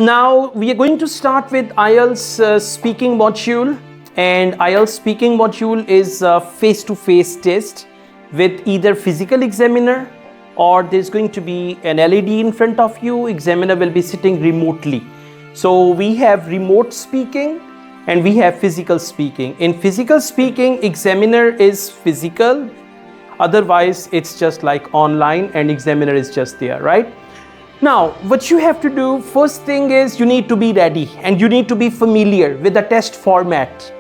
Now we are going to start with IELTS speaking module, and IELTS speaking module is a face-to-face test with either physical examiner or there's going to be an LED in front of you. Examiner will be sitting remotely. So we have remote speaking and we have physical speaking. In physical speaking, examiner is physical, otherwise it's just like online and examiner is just there, right? Now, what you have to do, first thing is you need to be ready and you need to be familiar with the test format.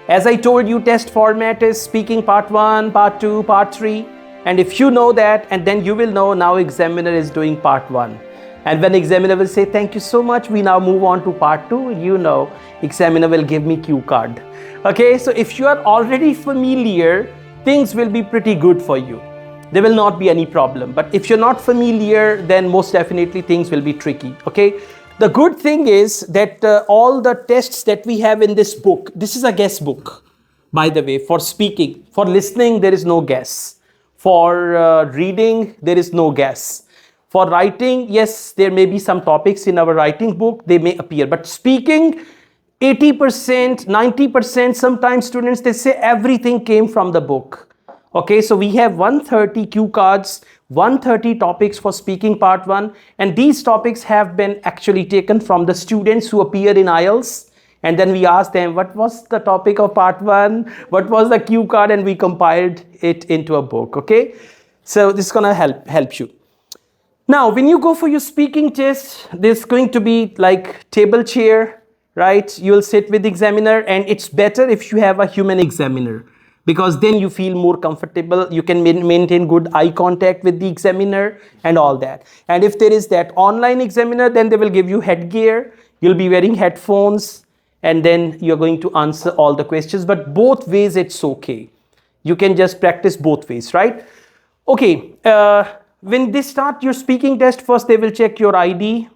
As I told you, test format is speaking part 1, part 2, part 3. And if you know that, and then you will know now examiner is doing part 1. And when examiner will say, thank you so much, we now move on to part 2, you know, examiner will give me cue card. Okay, so if you are already familiar, things will be pretty good for you. There will not be any problem. But if you're not familiar, then most definitely things will be tricky. Okay. The good thing is that all the tests that we have in this book, this is a guess book, by the way, for speaking. For listening, there is no guess. For reading, there is no guess. For writing, yes, there may be some topics in our writing book, they may appear. But speaking, 80%, 90%, sometimes students, they say everything came from the book. Okay, so we have 130 cue cards, 130 topics for speaking part 1, and these topics have been actually taken from the students who appear in IELTS, and then we asked them what was the topic of part 1, what was the cue card, and we compiled it into a book. Okay, so this is gonna help you. Now when you go for your speaking test, there's going to be like table chair, right? You'll sit with the examiner, and it's better if you have a human examiner, because then you feel more comfortable. You can maintain good eye contact with the examiner and all that. And if there is that online examiner, then they will give you headgear. You'll be wearing headphones, and then you're going to answer all the questions. But both ways, it's okay. You can just practice both ways, right? Okay, when they start your speaking test, first they will check your ID,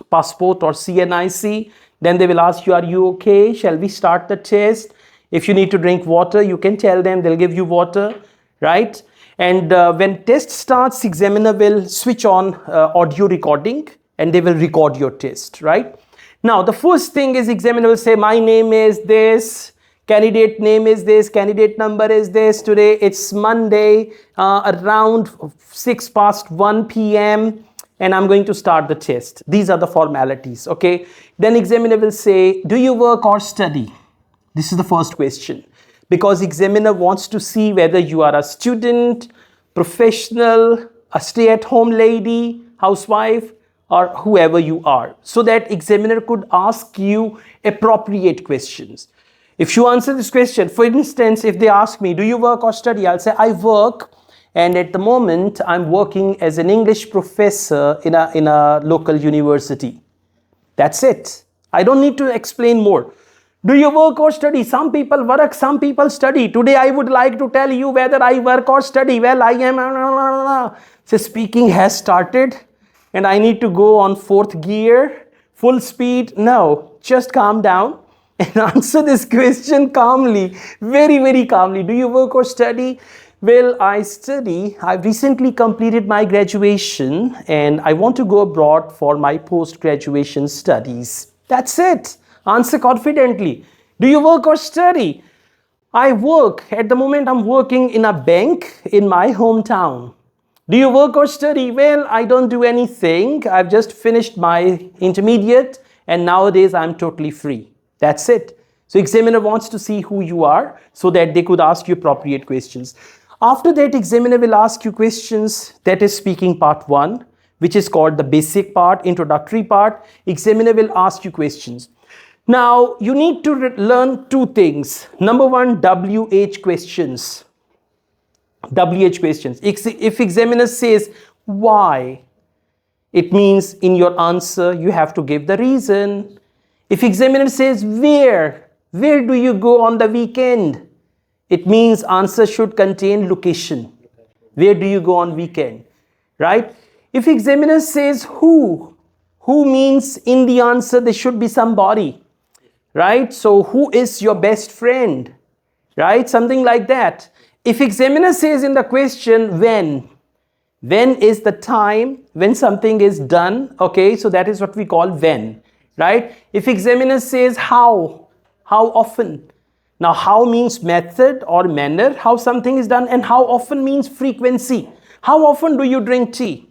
passport or CNIC. Then they will ask you, are you okay? Shall we start the test? If you need to drink water, you can tell them, they'll give you water, right? And when test starts, examiner will switch on audio recording and they will record your test, right? Now, the first thing is examiner will say, my name is this, candidate name is this, candidate number is this. Today, it's Monday, around 1 p.m. and I'm going to start the test. These are the formalities, okay? Then examiner will say, do you work or study? This is the first question, because examiner wants to see whether you are a student, professional, a stay-at-home lady, housewife, or whoever you are, so that examiner could ask you appropriate questions. If you answer this question, for instance, if they ask me, do you work or study? I'll say, I work, and at the moment, I'm working as an English professor in a local university. That's it. I don't need to explain more. Do you work or study? Some people work, some people study. Today I would like to tell you whether I work or study. Well, I am... So speaking has started and I need to go on 4th gear, full speed. No, just calm down and answer this question calmly, very, very calmly. Do you work or study? Well, I study. I've recently completed my graduation and I want to go abroad for my post-graduation studies. That's it. Answer confidently. Do you work or study? I work. At the moment, I'm working in a bank in my hometown. Do you work or study? Well, I don't do anything. I've just finished my intermediate and nowadays I'm totally free. That's it. So examiner wants to see who you are so that they could ask you appropriate questions. After that, examiner will ask you questions. That is speaking part 1, which is called the basic part, introductory part. Examiner will ask you questions. Now, you need to learn 2 things. Number 1, WH questions. WH questions. If examiner says, why? It means in your answer, you have to give the reason. If examiner says, where do you go on the weekend? It means answer should contain location. Where do you go on weekend? Right? If examiner says, who means in the answer, there should be somebody. Right? So who is your best friend? Right? Something like that. If examiner says in the question, when When is the time when something is done. Okay, so that is what we call when, right? If examiner says how often. Now how means method or manner, how something is done, and how often means frequency. How often do you drink tea?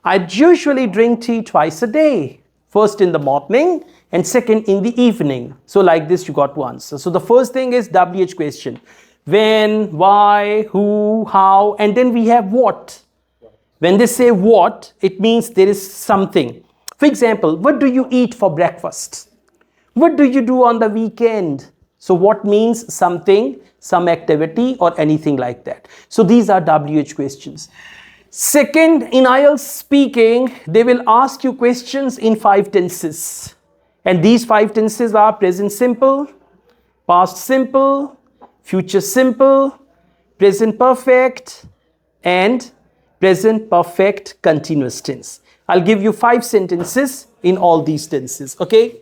I usually drink tea twice a day. First in the morning and second in the evening. So like this you got to answer. So the first thing is WH question. When, why, who, how, and then we have what. When they say what, it means there is something. For example, what do you eat for breakfast? What do you do on the weekend? So what means something, some activity or anything like that. So these are WH questions. Second, in IELTS speaking, they will ask you questions in 5 tenses. And these 5 tenses are present simple, past simple, future simple, present perfect, and present perfect continuous tense. I'll give you 5 sentences in all these tenses, okay?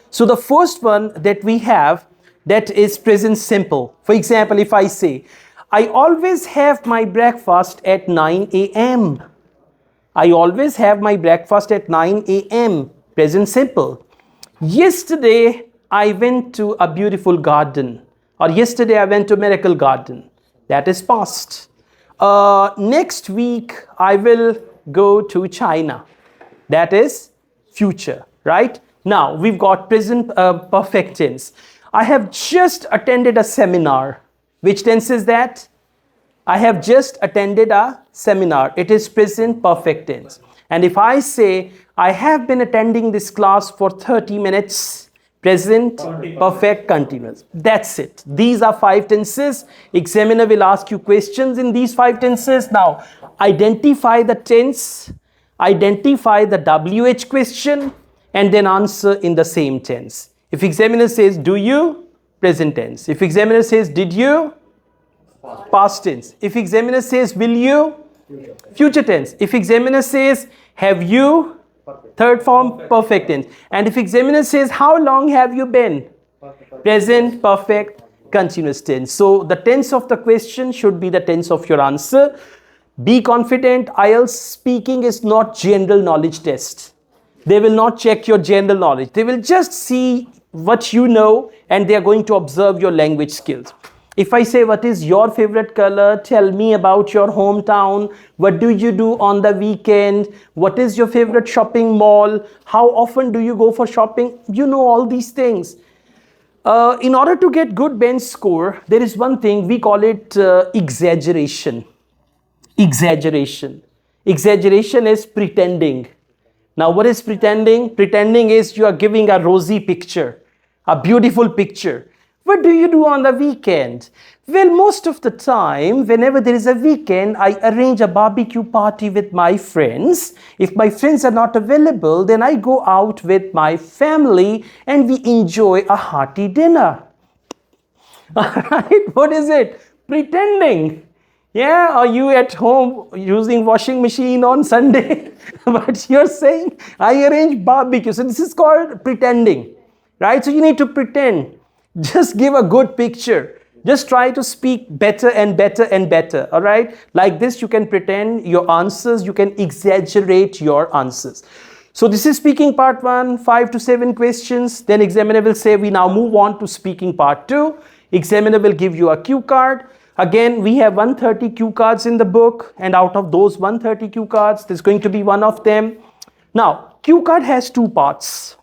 So the first one that we have, that is present simple. For example, if I say, I always have my breakfast at 9 a.m. I always have my breakfast at 9 a.m. Present simple. Yesterday, I went to a beautiful garden. Or yesterday, I went to a miracle garden. That is past. Next week, I will go to China. That is future, right? Now, we've got present perfect tense. I have just attended a seminar. Which tense is that? I have just attended a seminar. It is present perfect tense. And if I say, I have been attending this class for 30 minutes, present perfect continuous. That's it. These are 5 tenses. Examiner will ask you questions in these 5 tenses. Now, identify the tense, identify the WH question, and then answer in the same tense. If examiner says, do you? Present tense. If examiner says, did you? Past tense. If examiner says, will you? Future tense. If examiner says, have you? Third form, perfect tense. And if examiner says, how long have you been? Present perfect continuous tense. So the tense of the question should be the tense of your answer. Be confident. IELTS speaking is not general knowledge test. They will not check your general knowledge. They will just see what you know, and they are going to observe your language skills. If I say, what is your favorite color? Tell me about your hometown. What do you do on the weekend? What is your favorite shopping mall? How often do you go for shopping? You know all these things. In order to get good bench score, there is one thing, we call it exaggeration. Exaggeration. Exaggeration is pretending. Now, what is pretending? Pretending is you are giving a rosy picture, a beautiful picture. What do you do on the weekend? Well, most of the time, whenever there is a weekend, I arrange a barbecue party with my friends. If my friends are not available, then I go out with my family and we enjoy a hearty dinner. Alright, what is it? Pretending. Yeah, are you at home using washing machine on Sunday? But you're saying, I arrange barbecue. So this is called pretending, right? So you need to pretend. Just give a good picture. Just try to speak better and better and better, all right? Like this, you can pretend your answers. You can exaggerate your answers. So this is speaking part 1, 5 to 7 questions. Then examiner will say, we now move on to speaking part 2. Examiner will give you a cue card. Again, we have 130 cue cards in the book, and out of those 130 cue cards, there's going to be one of them. Now, cue card has 2 parts.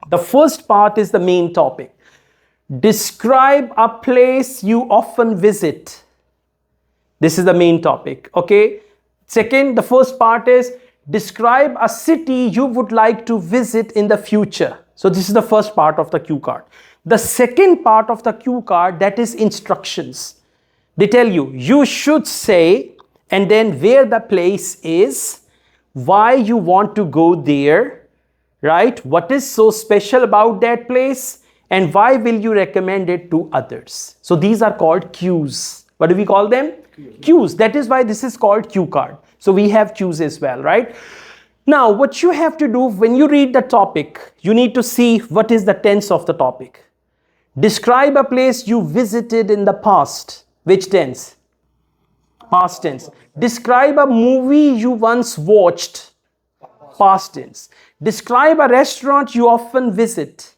The first part is the main topic. Describe a place you often visit. This is the main topic, okay? Second, the first part is describe a city you would like to visit in the future. So this is the first part of the cue card. The second part of the cue card, that is instructions. They tell you, you should say, and then where the place is, why you want to go there, right? What is so special about that place, and why will you recommend it to others? So these are called cues. What do we call them? Cues. That is why this is called cue card. So we have cues as well, right? Now, what you have to do when you read the topic, you need to see what is the tense of the topic. Describe a place you visited in the past. Which tense? Past tense. Describe a movie you once watched. Past tense. Describe a restaurant you often visit.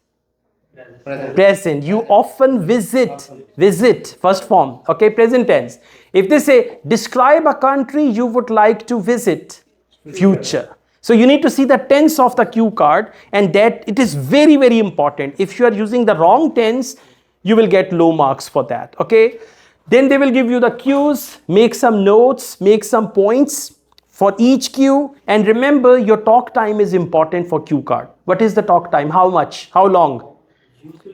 Present. You often visit. Visit. First form. Okay, present tense. If they say, describe a country you would like to visit. Future. So you need to see the tense of the cue card, and that it is very, very important. If you are using the wrong tense, you will get low marks for that. Okay. Then they will give you the cues, make some notes, make some points for each cue. And remember, your talk time is important for cue card. What is the talk time? How much? How long?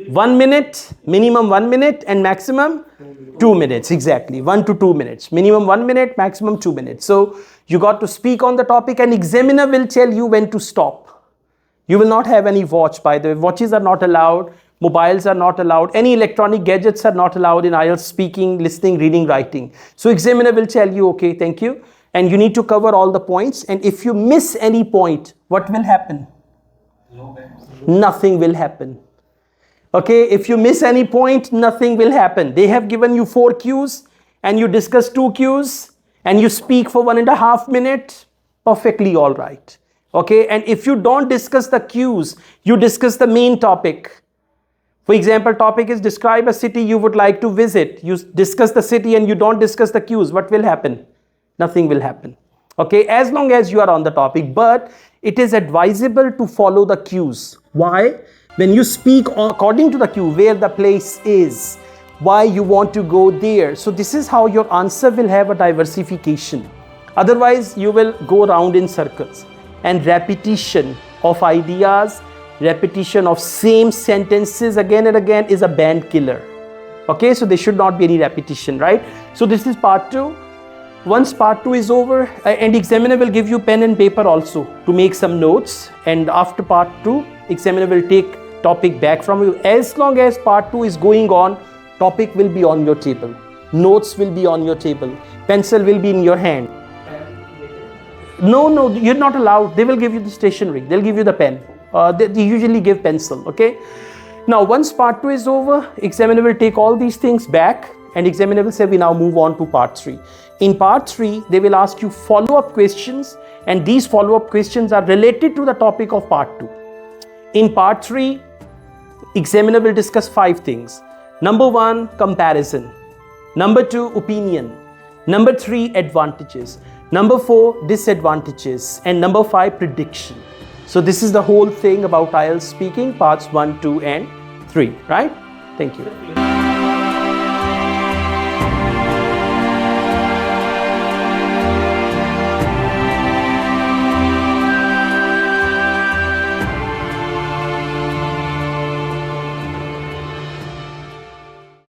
1 minute, minimum 1 minute, and maximum 2 minutes. Exactly, 1 to 2 minutes. Minimum 1 minute, maximum 2 minutes. So you got to speak on the topic, and examiner will tell you when to stop. You will not have any watch, by the way. Watches are not allowed. Mobiles are not allowed. Any electronic gadgets are not allowed in IELTS speaking, listening, reading, writing. So examiner will tell you, okay, thank you. And you need to cover all the points. And if you miss any point, what will happen? Nothing will happen. Okay, if you miss any point, nothing will happen. They have given you 4 cues and you discuss 2 cues and you speak for 1.5 minutes, perfectly all right. Okay, and if you don't discuss the cues, you discuss the main topic. For example, topic is describe a city you would like to visit. You discuss the city and you don't discuss the cues. What will happen? Nothing will happen. Okay, as long as you are on the topic, but it is advisable to follow the cues. Why? When you speak according to the cue, where the place is, why you want to go there. So this is how your answer will have a diversification. Otherwise, you will go around in circles. And repetition of ideas, repetition of same sentences again and again is a band killer. Okay, so there should not be any repetition, right? So this is part 2. Once part 2 is over, and examiner will give you pen and paper also to make some notes. And after part 2, examiner will take topic back from you. As long as part 2 is going on, topic will be on your table. Notes will be on your table. Pencil will be in your hand. No, you're not allowed. They will give you the stationery. They'll give you the pen. They usually give pencil, okay? Now, once part 2 is over, examiner will take all these things back and examiner will say, we now move on to part 3. In part 3, they will ask you follow-up questions, and these follow-up questions are related to the topic of part 2. In part 3, examiner will discuss 5 things. Number 1, comparison. Number 2, opinion. Number 3, advantages. Number 4, disadvantages. And number 5, prediction. So this is the whole thing about IELTS speaking, parts 1, 2 and 3, right? Thank you.